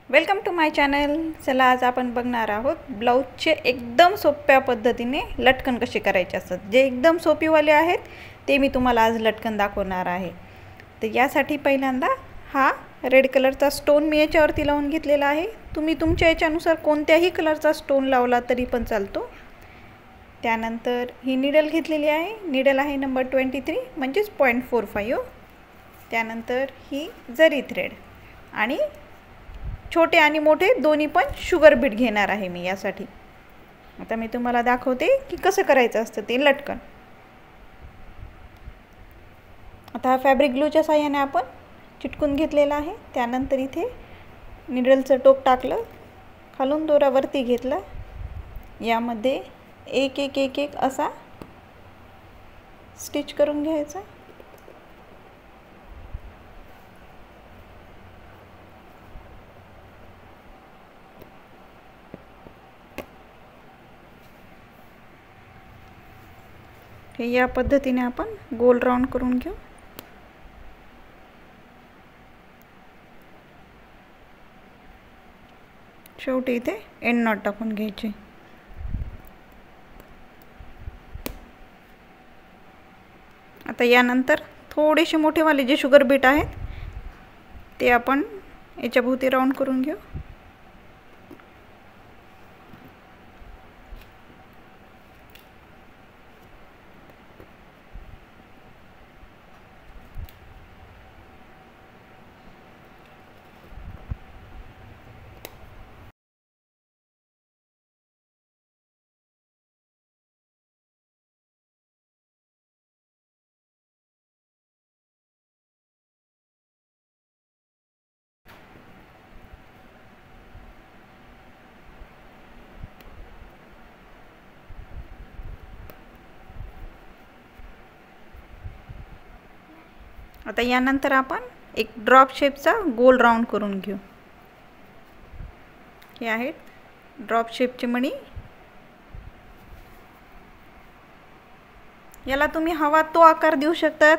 Welcome to my channel. चला आज आपण बघणार आहोत ब्लाऊजचे एकदम सोप्या पद्धतीने लटकन कसे करायचे असतात। जे एकदम सोपीवाले आहेत ते मी तुम्हाला आज लटकन दाखवणार आहे। तर यासाठी पहिल्यांदा हा रेड कलरचा स्टोन मी याच्यावरती लावून घेतलेला आहे। तुम्ही तुमच्या याच्यानुसार कोणत्याही कलरचा स्टोन लावला तरी पण चालतो। त्यानंतर ही नीडल घेतलेली आहे। नीडल आहे नंबर 23 म्हणजेच 0.45। त्यानंतर ही जरी थ्रेड आणि छोटे आणि मोठे दोन्ही पण शुगर बीट घेणार आहे मी यासाठी। आता मी तुम्हाला दाखवते की कसं करायचं असतं ते लटकन। आता हा फॅब्रिक ग्लूच्या साहाय्याने आपण चिटकून घेतलेला आहे। त्यानंतर इथे निडलचं टोक टाकलं, खालून दोरा वरती घेतला, यामध्ये एक एक एक एक असा स्टिच करून घ्यायचा। हे या पद्धतीने आपण गोल राउंड करून घेऊ। शेवटी इथे एंड नॉट टाकून घ्यायचे। आता यानंतर थोडेसे मोठेवाले जे शुगर बीट आहेत ते आपण याच्या भोवती राउंड करून घेऊ। आता यानंतर आपण एक ड्रॉप शेपचा गोल राउंड करून घेऊ। हे आहेत ड्रॉप शेपची मणी। याला तुम्ही हवा तो आकार देऊ शकतात।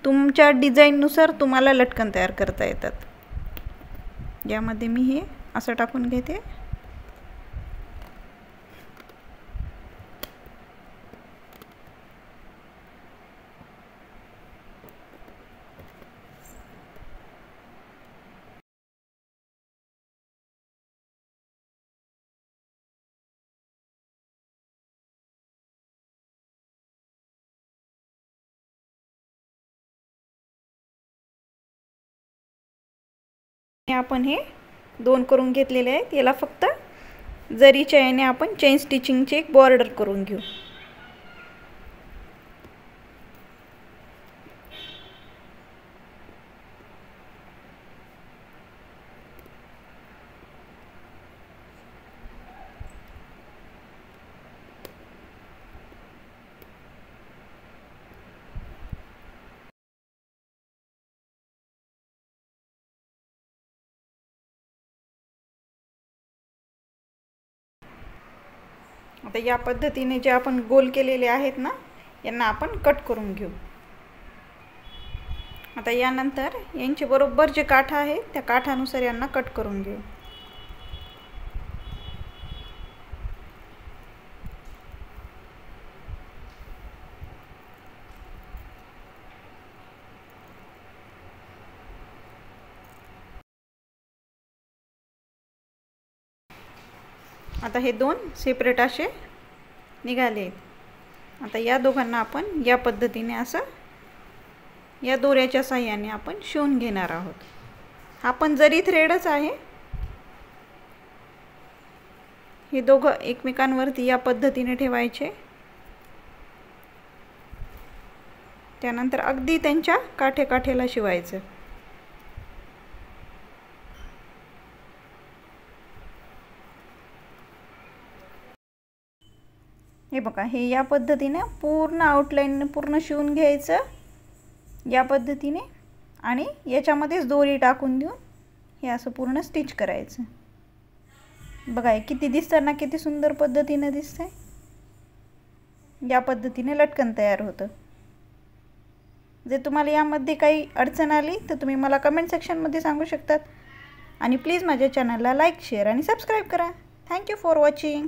तुमच्या डिझाईननुसार तुम्हाला लटकन तयार करता येतात। यामध्ये मी हे असं टाकून घेते। आपण हे दोन करून घेतलेले आहेत। याला फक्त जरीच्या याने आपण चेन स्टिचिंगची एक बॉर्डर करून घेऊ। आता या पद्धतीने जे आपण गोल केलेले आहेत ना, यांना आपण कट करून घेऊ। आता यानंतर यांचे बरोबर जे काठ आहे त्या काठानुसार यांना कट करून घेऊ। आता हे दोन सेपरेट असे निघाले। आता या दोघांना आपण या पद्धतीने असं या दोऱ्याच्या साहाय्याने आपण शिवून घेणार आहोत। हा पण जरी थ्रेडच आहे। हे दोघं एकमेकांवरती या पद्धतीने ठेवायचे। त्यानंतर अगदी त्यांच्या काठेकाठेला शिवायचं। हे बघा, हे या पद्धतीने पूर्ण आउटलाइन पूर्ण शिवून घ्यायचं या पद्धतीने, आणि याच्यामध्येच दोरी टाकून देऊन हे असं पूर्ण स्टिच करायचं। बघा किती दिसताना किती सुंदर पद्धतीने दिसतंय। या पद्धतीने लटकन तयार होतं। जर तुम्हाला यामध्ये काही अडचण आली तर तुम्ही मला कमेंट सेक्शनमध्ये सांगू शकतात। आणि प्लीज माझ्या चॅनलला लाईक शेअर आणि सबस्क्राईब करा. Thank you for watching.